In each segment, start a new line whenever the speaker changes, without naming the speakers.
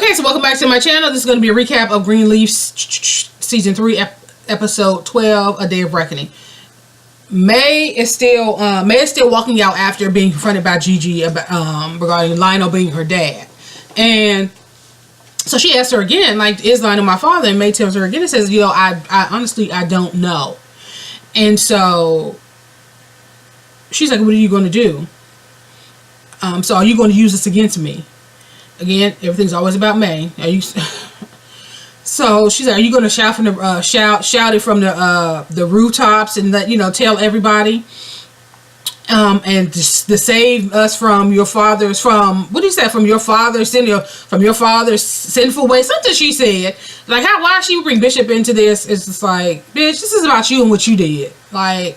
Okay, so welcome back to my channel. This is going to be a recap of Greenleaf season 3, episode 12, A Day of Reckoning. May is still walking out after being confronted by Gigi about, regarding Lionel being her dad, and so she asked her again, like, is Lionel my father? And May tells her again and says, you know, I honestly I don't know. And so she's like, what are you going to do? So are you going to use this against me? Again, everything's always about May. Are you? So she's like, are you going to shout from the shout it from the rooftops and let tell everybody, and to save us from your father's from your father's sinful way, something she said. Like, why she would bring Bishop into this? It's just like, bitch, this is about you and what you did. Like,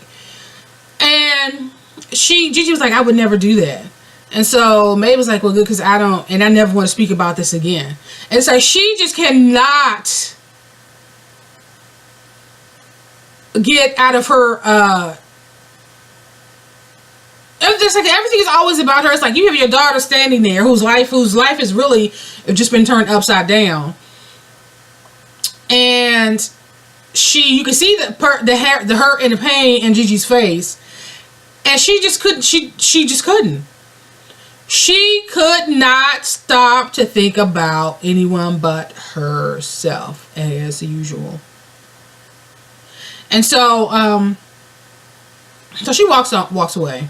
and Gigi was like, I would never do that. And so May was like, well, good, because I never want to speak about this again. And so she just cannot get out of her, it's like everything is always about her. It's like you have your daughter standing there whose life has really just been turned upside down. And you can see the hurt and the pain in Gigi's face. And she just couldn't, she just couldn't. She could not stop to think about anyone but herself, as usual. And so, so she walks away.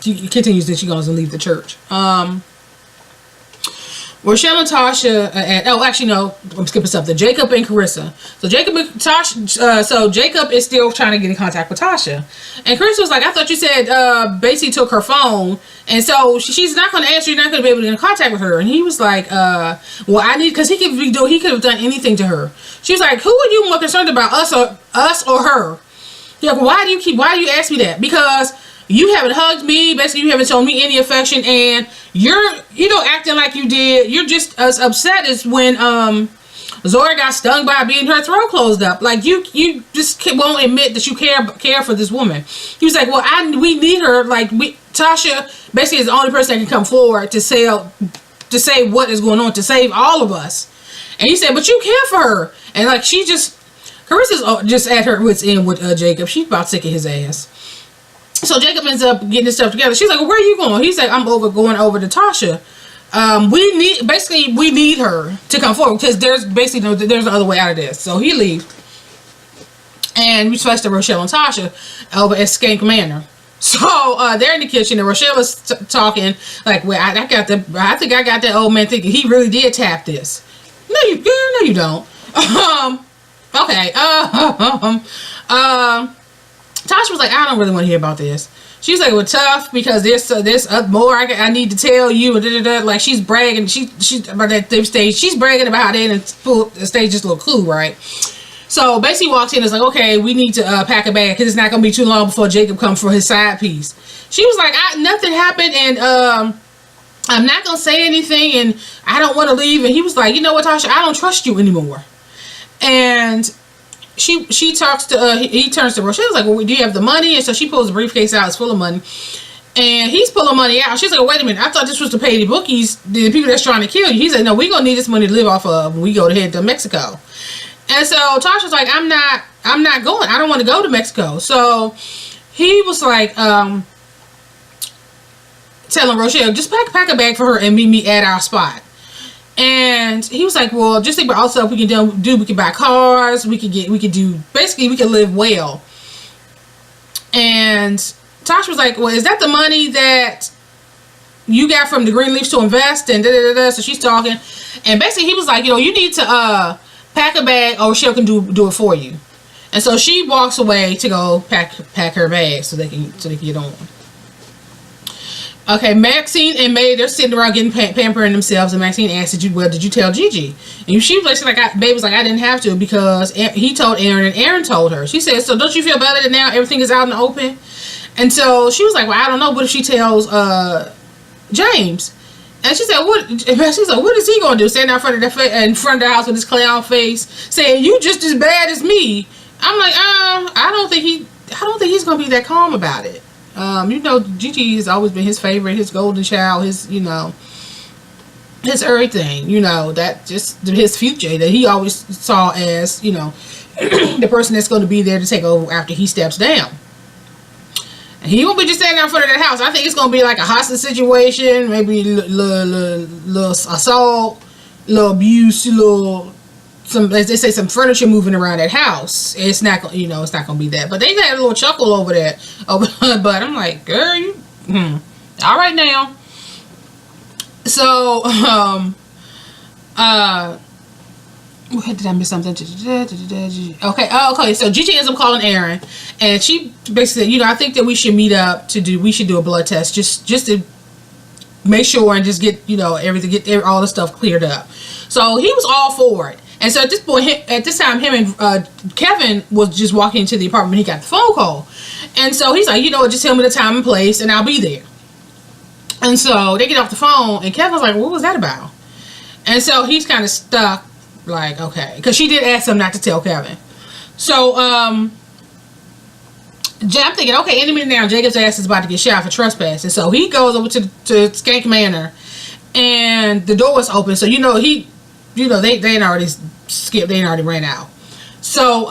She continues that she goes and leave the church. Rochelle and Tasha, I'm skipping something. Jacob and Kerissa. So Jacob and Tasha, so Jacob is still trying to get in contact with Tasha. And Kerissa was like, I thought you said Basie took her phone. And so she's not going to answer. You're not going to be able to get in contact with her. And he was like, well, because he could have done anything to her. She was like, who are you more concerned about, us or her? He's like, why do you ask me that? Because you haven't hugged me. Basically, you haven't shown me any affection, and you're acting like you did. You're just as upset as when Zora got stung by being her throat closed up. Like, you just won't admit that you care for this woman. He was like, well, we need her. Like, Tasha basically is the only person that can come forward to say what is going on, to save all of us. And he said, but you care for her. And like, Carissa's just at her wits end with Jacob. She's about sick of his ass. So Jacob ends up getting his stuff together. She's like, well, where are you going? He's like, I'm going over to Tasha. We need her to come forward, because there's no other way out of this. So he leaves, and we switch to Rochelle and Tasha over at Skank Manor. So they're in the kitchen, and Rochelle is talking like, well, I think I got that old man thinking he really did tap this. No, you don't. Okay. Tasha was like, I don't really want to hear about this. She's like, well, tough, because there's more I need to tell you. Like, she's bragging. She's about that stage. She's bragging about how they didn't stage this little coup, right? So Basie walks in and is like, okay, we need to pack a bag, because it's not going to be too long before Jacob comes for his side piece. She was like, nothing happened, and I'm not going to say anything, and I don't want to leave. And he was like, you know what, Tasha, I don't trust you anymore. And she talks to he turns to Rochelle. She's like, well, do you have the money? And so she pulls the briefcase out. It's full of money, and he's pulling money out. She's like, wait a minute, I thought this was to pay the bookies, the people that's trying to kill you. He's like, no, we're gonna need this money to live off of when we go to head to Mexico. And so Tasha's like, I'm not going. I don't want to go to Mexico. So he was like, telling Rochelle, just pack a bag for her and meet me at our spot. And he was like, well, just think about all the stuff we can do. We can buy cars. We could live well. And Tasha was like, well, is that the money that you got from the Greenleafs to invest? And So she's talking. And basically he was like, you need to pack a bag, or Rochelle can do it for you. And so she walks away to go pack her bag so they can get on. Okay, Maxine and May, they're sitting around getting pampering themselves, and Maxine asked, did you tell Gigi? And she was like, Babe was like, I didn't have to, because he told Aaron, and Aaron told her. She said, so don't you feel better that now everything is out in the open? And so she was like, well, I don't know, what if she tells James? And she said, what is he gonna do? Stand out in front of the house with his clown face, saying, you just as bad as me. I'm like, I don't think he's gonna be that calm about it. Gigi has always been his favorite, his golden child, his, his everything, you know, that just his future that he always saw as, you know, the person that's going to be there to take over after he steps down. And he won't be just standing out in front of that house. I think it's going to be like a hostage situation, maybe little assault, little abuse, some, as they say, some furniture moving around that house. It's not, you know, it's not going to be that. But they had a little chuckle over that. But I'm like, girl, you, all right now. So, did I miss something? Okay, so Gigi ends up calling Aaron, and she basically said, you know, I think that we should meet up we should do a blood test just to make sure and just get, you know, everything, get all the stuff cleared up. So he was all for it. And so at this time, him and Kevin was just walking into the apartment when he got the phone call. And so he's like, you know what, just tell me the time and place and I'll be there. And so they get off the phone, and Kevin's like, what was that about? And so he's kind of stuck, like, okay. Because she did ask him not to tell Kevin. So, I'm thinking, okay, any minute now, Jacob's ass is about to get shot for trespassing. So he goes over to Skank Manor, and the door was open. So, you know, they ain't already skipped, they ain't already ran out. So,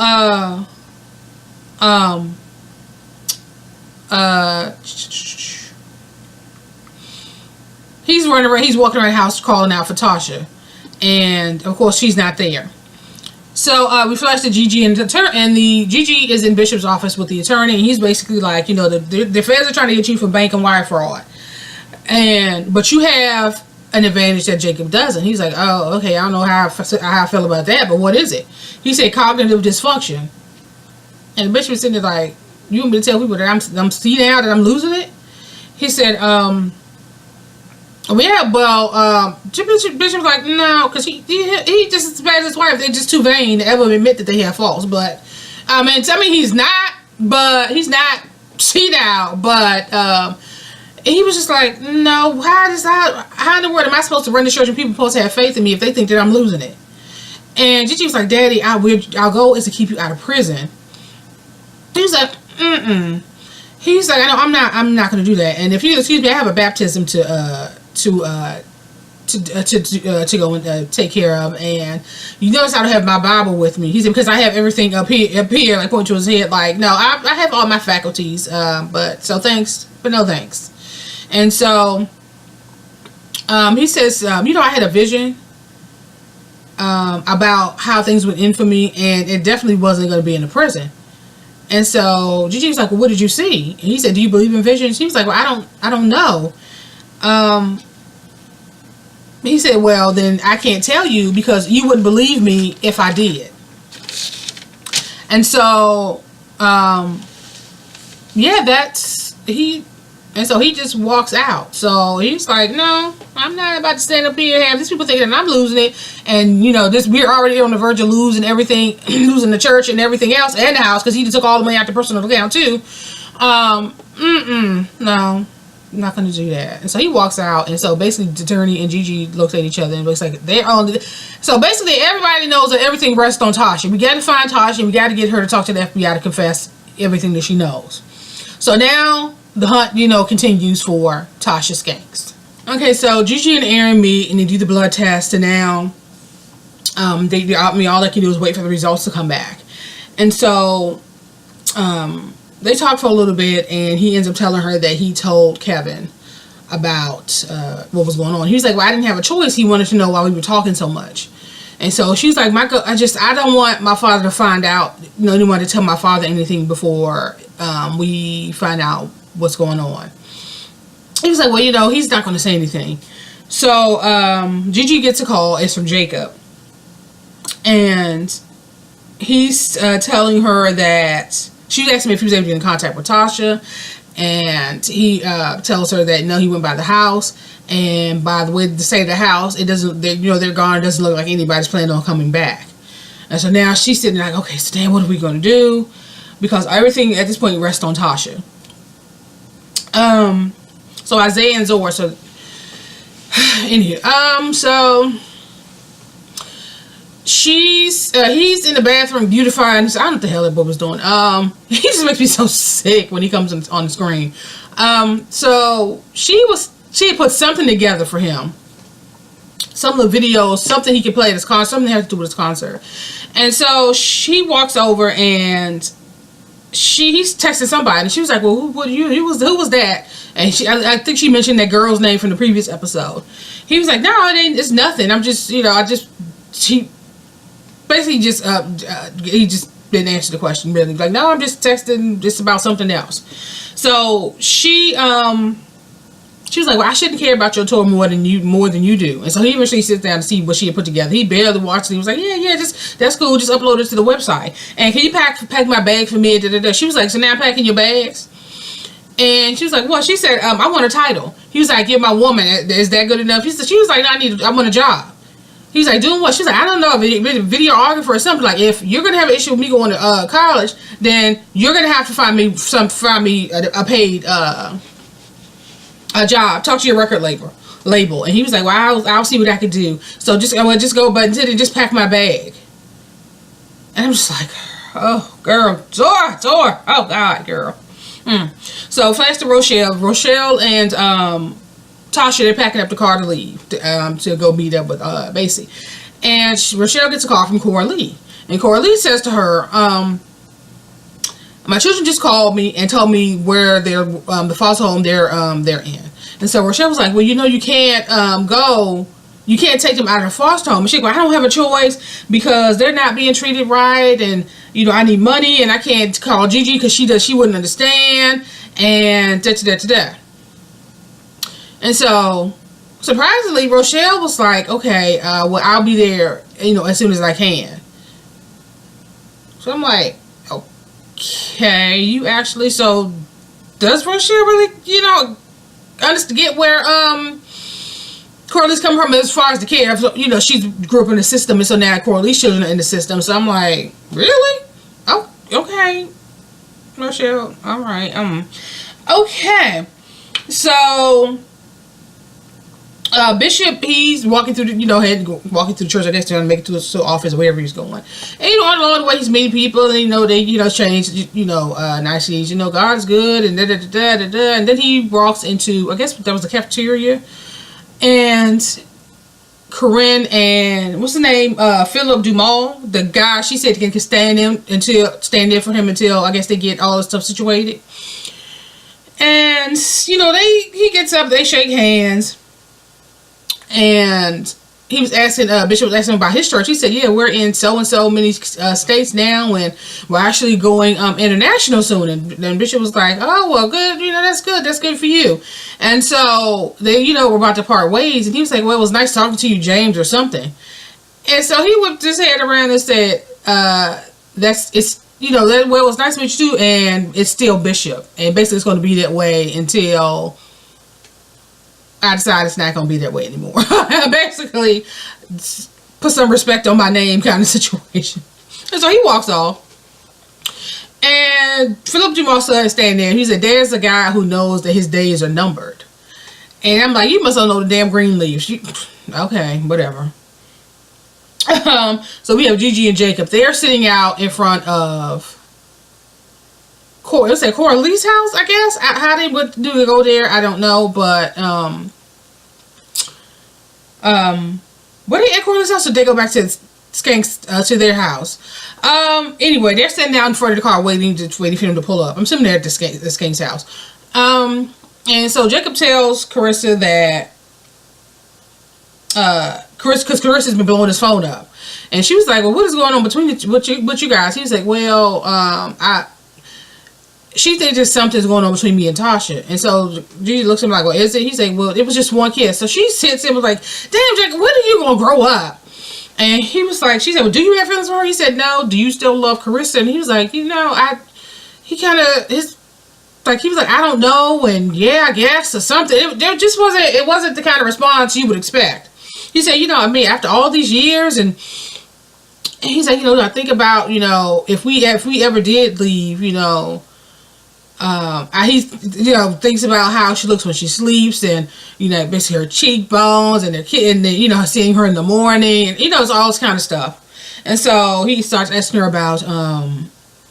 he's running around, he's walking around the house calling out for Tasha. And of course she's not there. So we flash to Gigi, and the Gigi is in Bishop's office with the attorney, and he's basically like, you know, the feds are trying to get you for bank and wire fraud. But you have an advantage that Jacob doesn't. He's like, oh, okay, I don't know how I feel about that, but what is it? He said cognitive dysfunction. And the Bishop is sitting there like, you want me to tell people that I'm see now that I'm losing it? He said, yeah, well, Bishop's like, no, because he just as bad as his wife. They're just too vain to ever admit that they have faults. But, I mean, he's not senile, but, he was just like, no, how in the world am I supposed to run the church and people supposed to have faith in me if they think that I'm losing it? And Gigi was like, Daddy, our goal is to keep you out of prison. He was like, He's like, I'm not going to do that. And if you excuse me, I have a baptism to go and take care of, and you notice I don't have my Bible with me. He said, because I have everything up here, like pointing to his head, like, no, I have all my faculties, but thanks, but no thanks. And so he says, you know, I had a vision about how things would end for me, and it definitely wasn't going to be in the prison. And so Gigi was like, well, what did you see? And he said, do you believe in visions? He was like, well, I don't know. He said, well, then I can't tell you because you wouldn't believe me if I did. And so, yeah, and so he just walks out. So he's like, no, I'm not about to stand up here and have these people thinking that I'm losing it. And, you know, we're already on the verge of losing everything, losing the church and everything else and the house, because he took all the money out the personal account too. No. I'm not going to do that. And so he walks out, and so basically the attorney and Gigi looks at each other and looks like they're on so basically everybody knows that everything rests on Tasha. We got to find Tasha, and we got to get her to talk to the FBI to confess everything that she knows. So now the hunt, you know, continues for Tasha Skanks. Okay, so Gigi and Aaron meet, and they do the blood test, and now all they can do is wait for the results to come back. And so they talk for a little bit, and he ends up telling her that he told Kevin about what was going on. He was like, well, I didn't have a choice. He wanted to know why we were talking so much. And so she's like, Michael, I don't want my father to find out, you know, anyone to tell my father anything before we find out what's going on. He was like, well, you know, he's not going to say anything. So Gigi gets a call. It's from Jacob. And he's telling her that she asked him if he was able to get in contact with Tasha, and he tells her that no, he went by the house, and by the way they say the house, it doesn't, they're gone. It doesn't look like anybody's planning on coming back. And so now she's sitting like, okay, so damn, what are we going to do? Because everything at this point rests on Tasha. So Isaiah and Zora, so in here, so he's in the bathroom beautifying. I don't know what the hell that boy was doing. He just makes me so sick when he comes on the screen. So she had put something together for him, some of the videos, something he could play at his concert, something had to do with his concert. And so she walks over and he's texting somebody, and she was like, well, who was that? And I think she mentioned that girl's name from the previous episode. He was like, no, it's nothing. I'm just, he basically just, he just didn't answer the question, really. Like, no, I'm just texting just about something else. So she was like, well, I shouldn't care about your tour more than you do. And so he eventually sits down to see what she had put together. He barely watched it. He was like, yeah, that's cool. Just upload it to the website. And can you pack my bag for me? She was like, so now I'm packing your bags? And she was like, what? She said, I want a title. He was like, you're my woman. Is that good enough? She was like, no, I want a job. He was like, doing what? She was like, I don't know, videographer or something. Like, if you're gonna have an issue with me going to college, then you're gonna have to find me a paid a job. Talk to your record label. And he was like, well, I'll see what I can do. So just go, but until they just pack my bag. And I'm just like, oh, girl, Zora, oh God, girl. So flash to Rochelle and Tasha, they're packing up the car to leave to go meet up with Basie. And Rochelle gets a call from Coralie, and Coralie says to her, my children just called me and told me where they're the foster home they're in. And so Rochelle was like, well, you can't go. You can't take them out of the foster home. And she's like, well, I don't have a choice because they're not being treated right, and I need money, and I can't call Gigi because she wouldn't understand, and da. And so surprisingly, Rochelle was like, okay, well, I'll be there, as soon as I can. So I'm like, okay, you actually, so does Rochelle really, get where Coralie's coming from as far as the care? So, she grew up in the system, and so now Coralie's children are in the system. So I'm like, really? Oh, okay, Rochelle, all right, okay. So Bishop, he's walking through the, walking through the church, I guess, trying to make it to his office or wherever he's going. And, along the way, he's meeting people, and, they, change, niceties, God's good, and da-da-da-da-da-da. And then he walks into, I guess that was the cafeteria, and Karine and, what's the name, Philip Dumas, the guy, she said can stand there for him until, I guess, they get all this stuff situated. And, he gets up, they shake hands. And he was asking, Bishop was asking about his church. He said, yeah, we're in so many states now, and we're actually going international soon. And then Bishop was like, oh, well, good, that's good for you. And so they, were about to part ways, and he was like, well, it was nice talking to you, James, or something. And so he whipped his head around and said, well, it was nice to meet you too, and it's still Bishop. And basically it's going to be that way until I decide it's not going to be that way anymore. Basically, put some respect on my name kind of situation. And so he walks off. And Philip Dumas is standing there. He said, there's a guy who knows that his days are numbered. And I'm like, you must not know the damn Greenleaf. Okay, whatever. So we have Gigi and Jacob. They're sitting out in front of Coralie's house, I guess. How they would do to go there, I don't know. But were they at Coralie's house, or did they go back to Skanks to their house? Anyway, they're sitting down in front of the car waiting for him to pull up. I'm assuming they're at the Skanks house. And so Jacob tells Kerissa that because Carissa's been blowing his phone up, and she was like, well, what is going on between you guys? He was like, well, she thinks there's something's going on between me and Tasha. And so Gigi looks at him like, well, is it? He's like, well, it was just one kiss. So she sits him, was like, damn, Jacob, when are you going to grow up? And he was like, she said, well, do you have feelings for her? He said, no. Do you still love Kerissa? And he was like, he was like, I don't know, and yeah, I guess, or something. It wasn't the kind of response you would expect. He said, after all these years, and he's like, I think about, if we ever did leave, he thinks about how she looks when she sleeps, and, basically her cheekbones, and seeing her in the morning, and, it's all this kind of stuff. And so he starts asking her about,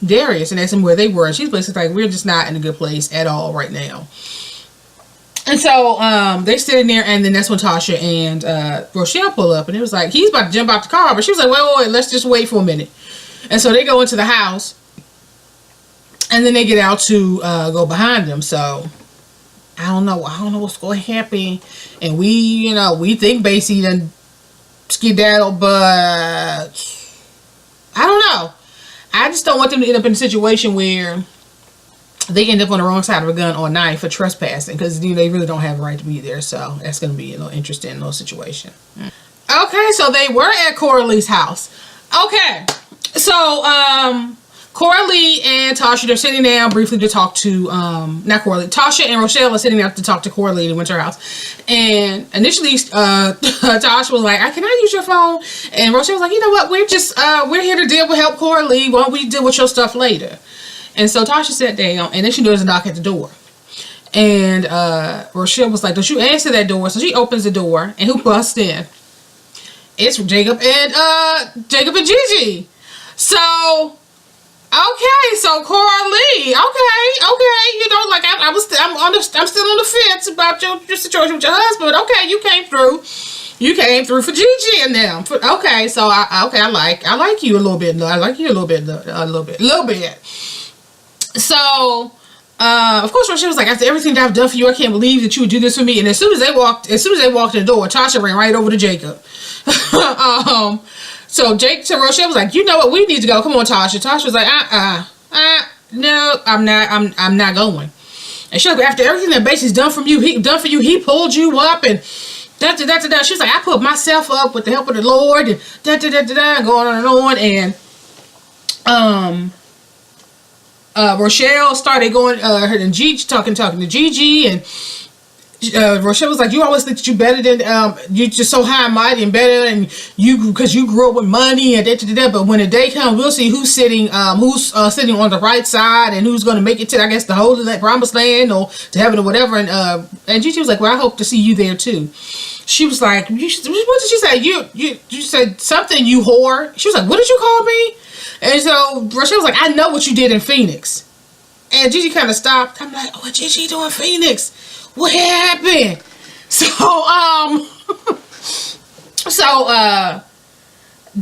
Darius, and asked him where they were. And she's basically like, we're just not in a good place at all right now. And so they're sitting there, and then that's when Tasha and Rochelle pull up, and it was like he's about to jump out the car, but she was like, wait, let's just wait for a minute. And so they go into the house, and then they get out to go behind them. So I don't know what's going to happen, and we think Basie done skedaddle, but I don't know. I just don't want them to end up in a situation where they end up on the wrong side of a gun or a knife for trespassing, because they really don't have a right to be there. So that's going to be a little interesting little situation. Okay, so they were at Coralie's house. Okay, so Coralie and Tasha, they're sitting down briefly to talk to not Coralie. Tasha and Rochelle are sitting down to talk to Coralie in Winter House. And initially Tasha was like, can I use your phone? And Rochelle was like, you know what, we're here to help Coralie. Why don't we deal with your stuff later? And so Tasha sat down, and then she does a knock at the door. And Rochelle was like, don't you answer that door. So she opens the door, and who busts in? It's Jacob and Gigi. So okay, so Coralie, okay, like I'm still on the fence about your situation with your husband, but okay, you came through for Gigi and them. Okay, so I like you a little bit. I like you a little bit. So, of course, Rochelle was like, after everything that I've done for you, I can't believe that you would do this for me. And as soon as they walked in the door, Tasha ran right over to Jacob. So Rochelle was like, you know what, we need to go. Come on, Tasha. Tasha was like, no, I'm not going. And she was like, after everything that Basie's done for you, he pulled you up and da-da-da-da-da. She was like, I put myself up with the help of the Lord and da-da-da-da-da, going on and on. And Rochelle started going, her and Gigi talking to Gigi, and Rochelle was like, you always think that you better than, you're just so high and mighty and better, and because you grew up with money and da-da-da-da, but when the day comes, we'll see who's sitting on the right side and who's going to make it to, I guess, the Holy Land, Promised Land, or to heaven or whatever. And Gigi was like, well, I hope to see you there too. She was like, what did she say? You said something, you whore. She was like, what did you call me? And so Rochelle was like, I know what you did in Phoenix. And Gigi kind of stopped. I'm like, what Gigi doing in Phoenix? What happened?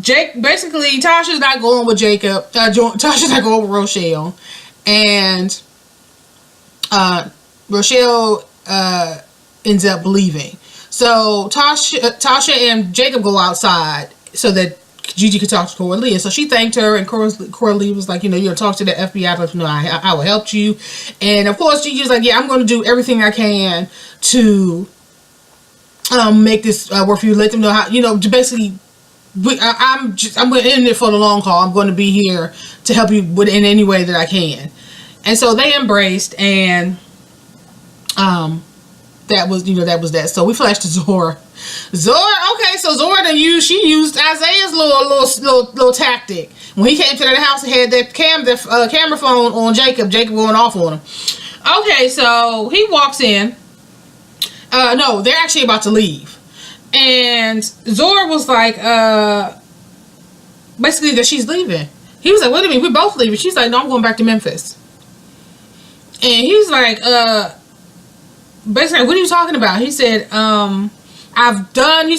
Jake, basically, Tasha's not going with Jacob. Tasha's not going with Rochelle. And Rochelle ends up leaving. So Tasha and Jacob go outside so that Gigi could talk to Coralie. And so she thanked her, and Coralie was like, you'll talk to the FBI, let them know I will help you. And of course, Gigi was like, yeah, I'm going to do everything I can to make this work for you. Let them know how, basically, I'm in it for the long haul. I'm going to be here to help you in any way that I can. And so they embraced, and that was that. So we flashed to Zora. Okay, so Zora she used Isaiah's little tactic. When he came to the house and had that camera phone on Jacob going off on him. Okay, so he walks in. No, they're actually about to leave. And Zora was like, basically that she's leaving. He was like, what do you mean? We're both leaving. She's like, no, I'm going back to Memphis. And he's like, basically, what are you talking about? He said, I've done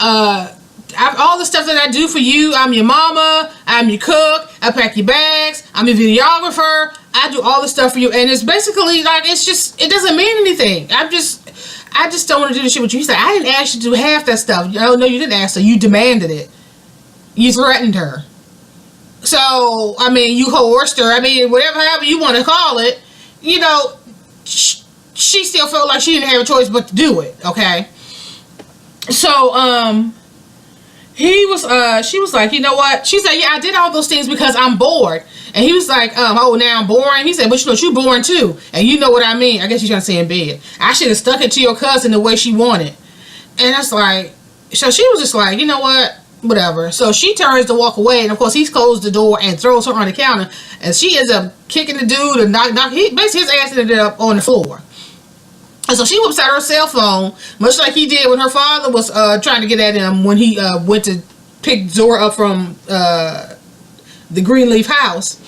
all the stuff that I do for you. I'm your mama, I'm your cook, I pack your bags, I'm your videographer, I do all the stuff for you. And it's basically like, it doesn't mean anything. I just don't want to do the shit with you. He said, I didn't ask you to do half that stuff. No, you didn't ask her. You demanded it. You threatened her. So, I mean, you coerced her. I mean, however you want to call it, she still felt like she didn't have a choice but to do it, okay? So, she was like, you know what? She said, yeah, I did all those things because I'm bored. And he was like, now I'm boring. He said, but you boring too. And you know what I mean. I guess you're trying to say in bed. I should have stuck it to your cousin the way she wanted. And that's like, so she was just like, you know what? Whatever. So she turns to walk away, and of course he's closed the door and throws her on the counter, and she ends up kicking the dude and basically his ass ended up on the floor. And so she whips out her cell phone, much like he did when her father was trying to get at him when he went to pick Zora up from the Greenleaf house.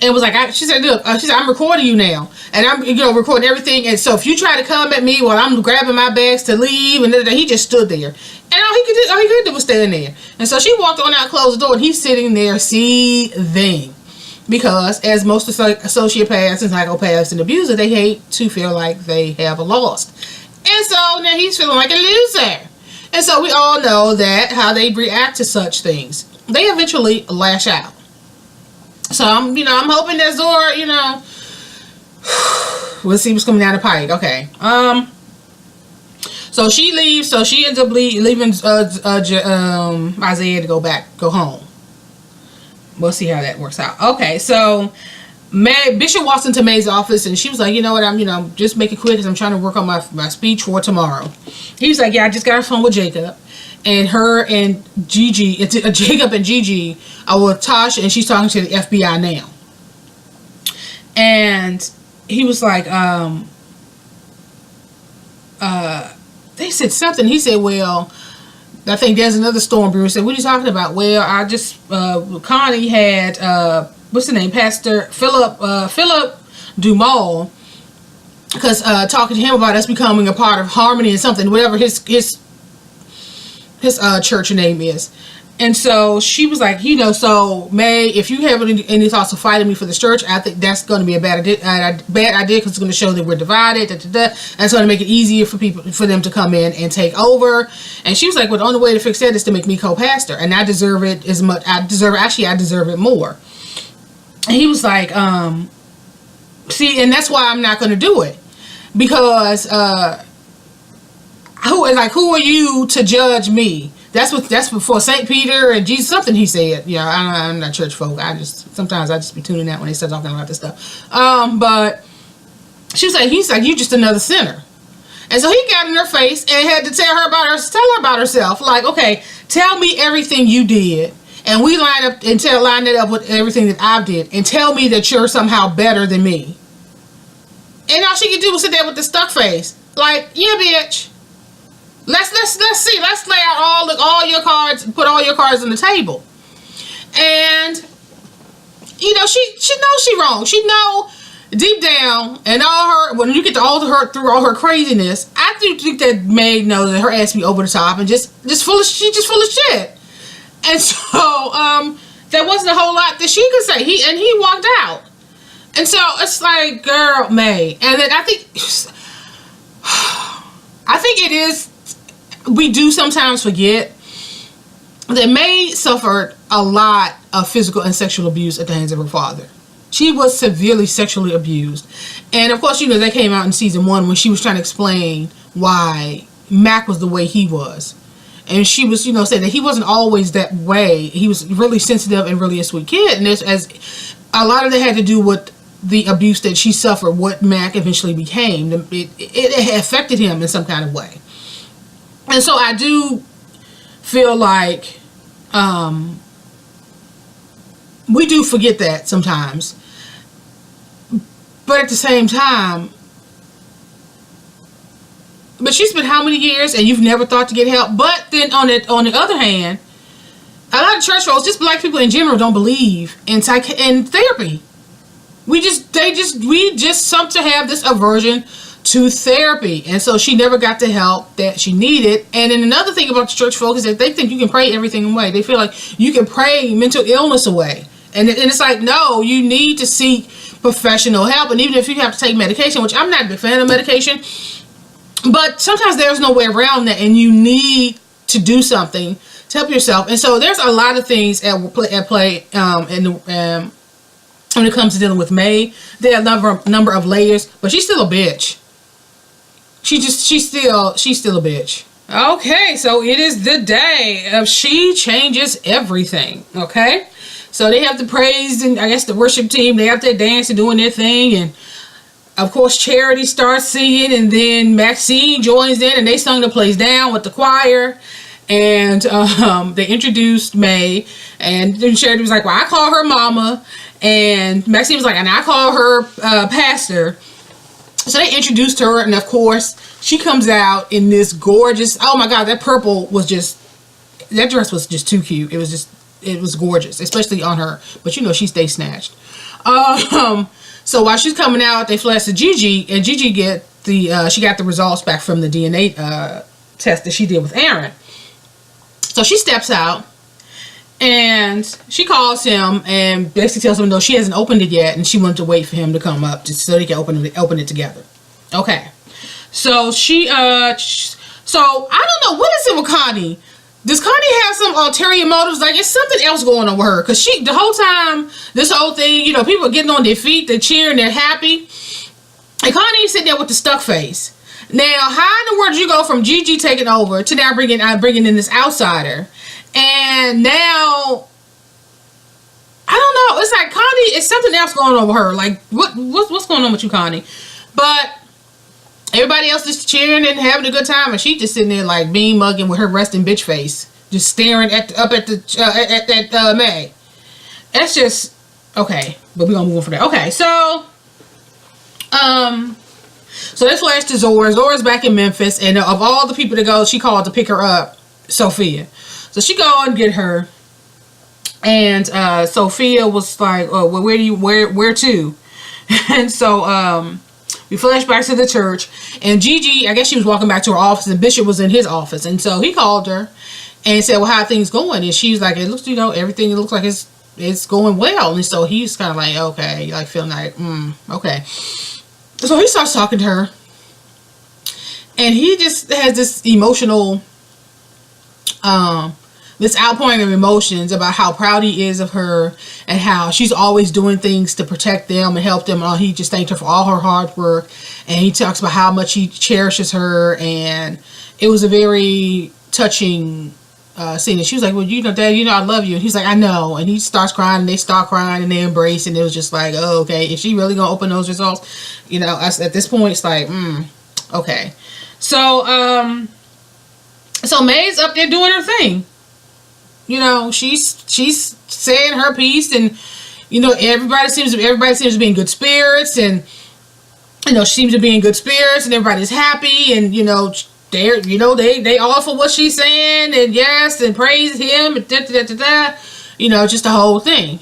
and was like, she said, look, she said, I'm recording you now, and I'm, recording everything. And so if you try to come at me while I'm grabbing my bags to leave, and he just stood there, and all he could do was stand there. And so she walked on out, closed the door, and he's sitting there seething, because as most sociopaths and psychopaths and abusers, they hate to feel like they have lost, and so now he's feeling like a loser. And so we all know that how they react to such things. They eventually lash out. So I'm hoping that Zora, we'll see what's coming down the pike. Okay. So she leaves. So she ends up leaving Isaiah to go home. We'll see how that works out. Okay. So Bishop walks into May's office, and she was like, you know what, I'm just make it quick because I'm trying to work on my speech for tomorrow. He was like, yeah, I just got a phone with Jacob, and her and Gigi, Jacob and Gigi are with Tasha, and she's talking to the FBI now. And he was like, they said something. He said, well, I think there's another storm brewer. Said, what are you talking about? Well, I just, Connie had, what's the name? Pastor Philip Dumal, because talking to him about us becoming a part of Harmony and something, whatever his church name is. And so she was like, so May, if you have any thoughts of fighting me for this church, I think that's going to be a bad idea because it's going to show that we're divided. And it's going to make it easier for them to come in and take over. And she was like, well, the only way to fix that is to make me co-pastor, and I deserve it as much. I deserve it more. And he was like, see, and that's why I'm not going to do it, because who are you to judge me? That's before St. Peter and Jesus, something he said. I'm not church folk. Sometimes I just be tuning out when they start talking about this stuff. But he's like, you just another sinner. And so he got in her face and had to tell her about herself. Like, okay, tell me everything you did. And we line it up with everything that I did, and tell me that you're somehow better than me. And all she could do was sit there with the stuck face. Like, yeah, bitch. Let's see. Let's lay out all your cards, put all your cards on the table. And she knows she wrong. She know deep down, and when you get to through all her craziness, I do think that May knows that her ass be over the top and just full of shit. And so there wasn't a whole lot that she could say. He walked out. And so it's like, girl, May. And then I think it is. We do sometimes forget that May suffered a lot of physical and sexual abuse at the hands of her father. She was severely sexually abused. And of course, that came out in season 1 when she was trying to explain why Mac was the way he was. And she was, saying that he wasn't always that way. He was really sensitive and really a sweet kid. And as a lot of that had to do with the abuse that she suffered, what Mac eventually became. It affected him in some kind of way. And so I do feel like we do forget that sometimes. But at the same time, but she spent how many years and you've never thought to get help? But then on the other hand, a lot of church folks, just black people in general, don't believe in therapy. We just some to have this aversion to therapy, and so she never got the help that she needed. And then another thing about the church folk is that they think you can pray everything away. They feel like you can pray mental illness away, and it's like, no, you need to seek professional help. And even if you have to take medication, which I'm not a big fan of medication, but sometimes there's no way around that, and you need to do something to help yourself. And so there's a lot of things at play when it comes to dealing with May. There are a number of layers, but she's still a bitch. She's still a bitch. Okay, so it is the day of She Changes Everything. Okay, so they have the praise, and I guess the worship team, they have their dance and doing their thing, and of course Charity starts singing, and then Maxine joins in, and they sung the place down with the choir. And they introduced May, and then Charity was like, well, I call her mama, and Maxine was like, and I call her pastor. So they introduced her, and of course she comes out in this gorgeous, oh my god, that purple was just, that dress was just too cute. It was it was gorgeous, especially on her. But you know, she stays snatched. So while she's coming out, they flash to Gigi, and Gigi she got the results back from the DNA test that she did with Aaron. So she steps out, and she calls him and basically tells him no, she hasn't opened it yet, and she wanted to wait for him to come up just so they can open it together. Okay. So so I don't know, what is it with Connie? Does Connie have some ulterior motives? Like, it's something else going on with her. Because the whole time, this whole thing, you know, people are getting on their feet, they're cheering, they're happy. And Connie's sitting there with the stuck face. Now, how in the world did you go from Gigi taking over to now bringing in this outsider? And now, I don't know. It's like Connie, it's something else going on with her. Like, what's going on with you, Connie? But everybody else is cheering and having a good time, and she just sitting there like bean mugging with her resting bitch face, just staring at May. That's just okay. But we're gonna move on from that. Okay, so they flash to Zora. Zora's back in Memphis, and of all the people to go, she called to pick her up, Sophia. So she go and get her, and Sophia was like, "Oh, well, where to?" And so we flash back to the church, and Gigi, I guess she was walking back to her office, and Bishop was in his office, and so he called her and said, "Well, how are things going?" And she's like, "It looks, you know, everything looks like it's going well." And so he's kind of like, okay, like feeling like, okay. So he starts talking to her, and he just has this emotional, this outpouring of emotions about how proud he is of her and how she's always doing things to protect them and help them. He just thanked her for all her hard work, and he talks about how much he cherishes her, and it was a very touching scene. And she was like, "Well, you know, Dad, you know I love you." And he's like, "I know." And he starts crying, and they start crying, and they embrace, and it was just like, oh, okay, is she really gonna open those results? You know, at this point it's like, okay. So May's up there doing her thing. You know, she's saying her piece, and you know, everybody seems to be in good spirits, and you know, she seems to be in good spirits, and everybody's happy, and you know, they all for what she's saying, and yes, and praise him, and you know, just the whole thing.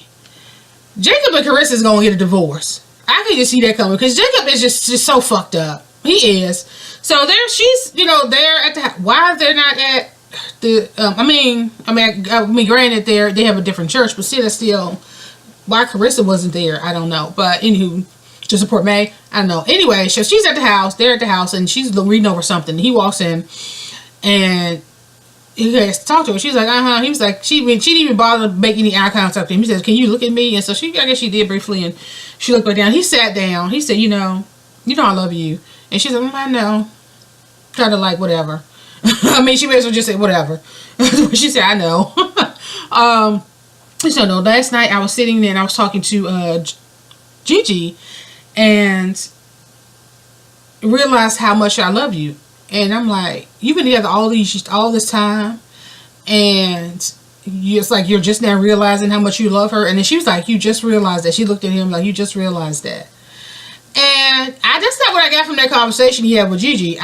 Jacob and Kerissa is gonna get a divorce. I can just see that coming, because Jacob is just so fucked up. He is. So she's, you know, they're at the, why they're not at the, I mean, granted, they have a different church, but still, that's still, why Kerissa wasn't there, I don't know. But anywho, to support May, I don't know. Anyway, so she's at the house, they're at the house, and she's reading over something. He walks in, and he has to talk to her. She's like, He was like, she didn't even bother to make any eye contact with him. He says, "Can you look at me?" And so I guess she did briefly, and she looked back down. He sat down. He said, you know I love you. And she's like, I know. Kind of like, whatever. I mean, she may as well just say whatever. She said, I know. So no, last night I was sitting there and I was talking to Gigi, and realized how much I love you. And I'm like, you've been together all this time, and it's like you're just now realizing how much you love her. And then she was like, you just realized that. She looked at him like, you just realized that. And that's not what I got from that conversation he had with Gigi.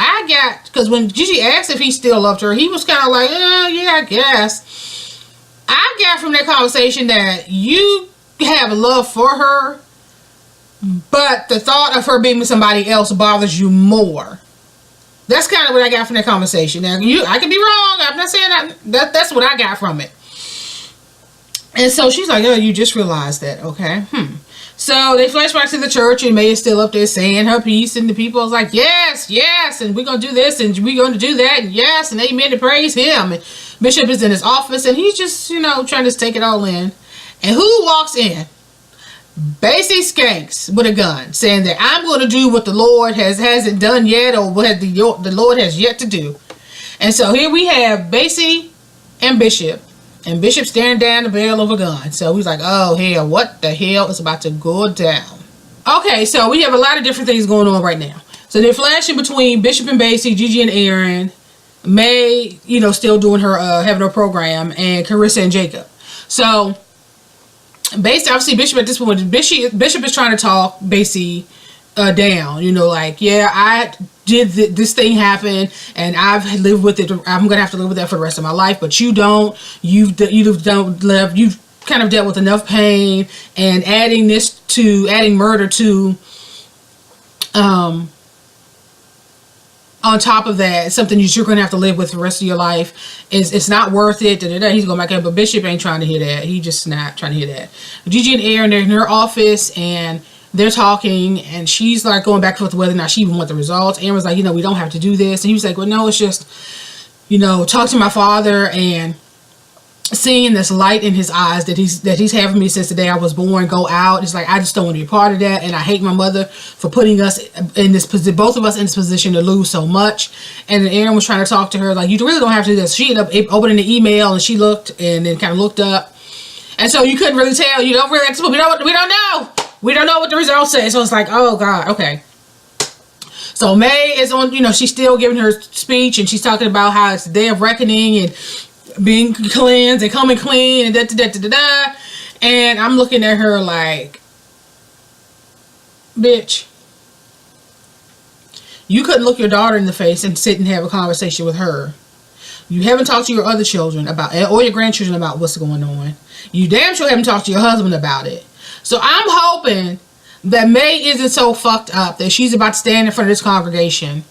Because when Gigi asked if he still loved her, he was kind of like, yeah, I guess. I got from that conversation that you have love for her, but the thought of her being with somebody else bothers you more. That's kind of what I got from that conversation. Now, I could be wrong. I'm not saying that's what I got from it. And so she's like, oh, you just realized that. Okay. So they flash back to the church, and May is still up there saying her piece, and the people is like, yes, and we're going to do this, and we're going to do that, and yes, and amen, to praise him. And Bishop is in his office, and he's just, trying to take it all in. And who walks in? Basie Skanks with a gun, saying that I'm going to do what the Lord hasn't done yet, or what the Lord has yet to do. And so here we have Basie and Bishop. And Bishop staring down the barrel of a gun. So he's like, oh, hell, what the hell is about to go down? Okay, so we have a lot of different things going on right now. So they're flashing between Bishop and Basie, Gigi and Aaron, May, still doing her, having her program, and Kerissa and Jacob. So, Basie, obviously, Bishop at this point, Bishop is trying to talk Basie down. Like, yeah, did this thing happen, and I've lived with it. I'm gonna have to live with that for the rest of my life. But you don't. You've kind of dealt with enough pain, and adding murder to on top of that, something you're going to have to live with for the rest of your life. It's not worth it. He's going back up, but Bishop ain't trying to hear that. He just not trying to hear that. Gigi and Aaron, they're in her office, and they're talking, and she's like going back and forth whether or not she even want the results. Aaron was like, we don't have to do this. And he was like, well, no, it's just, talk to my father, and seeing this light in his eyes that he's having me since the day I was born go out. It's like, I just don't want to be a part of that, and I hate my mother for putting us in this position, both of us in this position, to lose so much. And then Aaron was trying to talk to her like, you really don't have to do this. She ended up opening the email, and she looked and then kind of looked up, and so you couldn't really tell. You don't really have to. We don't know what the results say. So it's like, oh God, okay. So May is on. She's still giving her speech, and she's talking about how it's the day of reckoning and being cleansed and coming clean and da. And I'm looking at her like, bitch, you couldn't look your daughter in the face and sit and have a conversation with her. You haven't talked to your other children about, or your grandchildren about what's going on. You damn sure haven't talked to your husband about it. So I'm hoping that May isn't so fucked up that she's about to stand in front of this congregation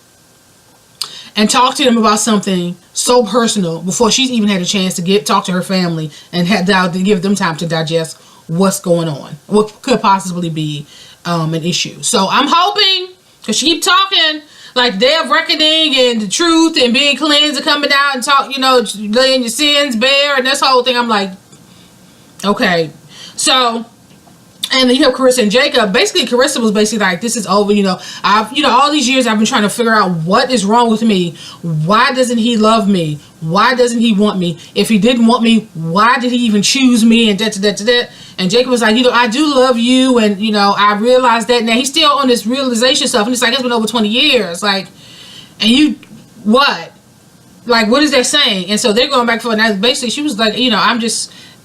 and talk to them about something so personal before she's even had a chance to talk to her family and to give them time to digest what's going on, what could possibly be an issue. So I'm hoping, because she keep talking like day of reckoning and the truth and being cleansed and coming out and talk, laying your sins bare and this whole thing. I'm like, okay. So, and then you have Kerissa and Jacob. Basically, Kerissa was basically like, this is over. All these years I've been trying to figure out what is wrong with me. Why doesn't he love me? Why doesn't he want me? If he didn't want me, why did he even choose me? And that. And Jacob was like, I do love you. And, I realized that. Now he's still on this realization stuff. And it's like, it's been over 20 years. Like, and you, what? Like, what is that saying? And so they're going back and forth. And basically, she was like,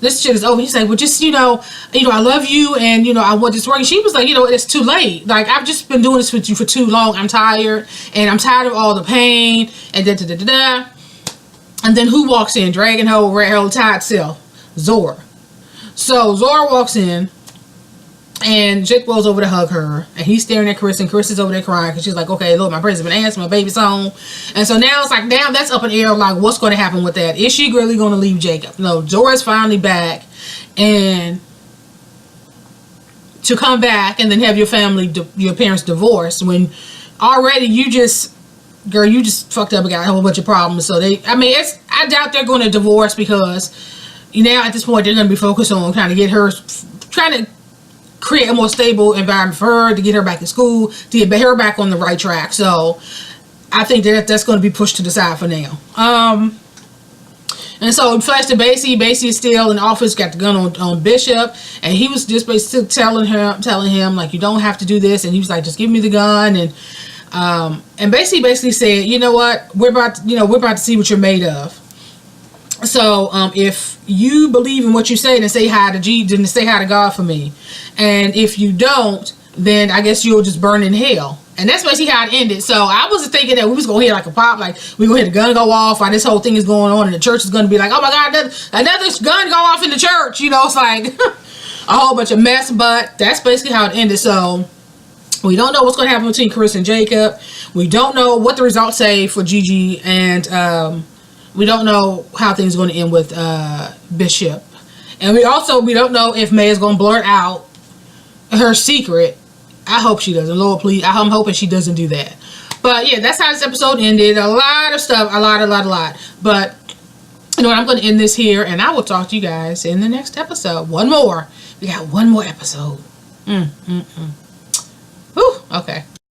this shit is over. He's like, well, just, I love you, and, I want this work. And she was like, it's too late. Like, I've just been doing this with you for too long. I'm tired, and I'm tired of all the pain, and da. And then who walks in? Dragging her tired self? Zora. So Zora walks in, and Jake rolls over to hug her, and he's staring at Kerissa, and Carissa's over there crying, because she's like, okay, Lord, my prayers have been answered, my baby's home. And so now it's like, now that's up in the air, like, what's going to happen with that? Is she really going to leave Jacob? No, Zora's finally back, and to come back and then have your parents divorced, when already you just fucked up and got a whole bunch of problems. So I doubt they're going to divorce, because now at this point they're going to be focused on trying to create a more stable environment for her, to get her back in school, to get her back on the right track. So I think that's going to be pushed to the side for now. And so flash to Basie. Basie is still in the office, got the gun on Bishop, and he was just basically telling him like, you don't have to do this. And he was like, just give me the gun. And Basie basically said, you know what, we're about to see what you're made of. So if you believe in what you say, then say hi to God for me. And if you don't, then I guess you'll just burn in hell. And that's basically how it ended. So I wasn't thinking that we was going to hear like a pop, like we going to hear the gun go off while this whole thing is going on, and the church is going to be like, oh my God, another gun go off in the church. It's like a whole bunch of mess. But that's basically how it ended. So we don't know what's going to happen between Kerissa and Jacob. We don't know what the results say for Gigi, and we don't know how things are going to end with Bishop. And we don't know if May is going to blurt out her secret. I hope she doesn't. Lord, please. I'm hoping she doesn't do that. But yeah, that's how this episode ended. A lot of stuff. A lot. But you know what? I'm going to end this here, and I will talk to you guys in the next episode. One more. We got one more episode.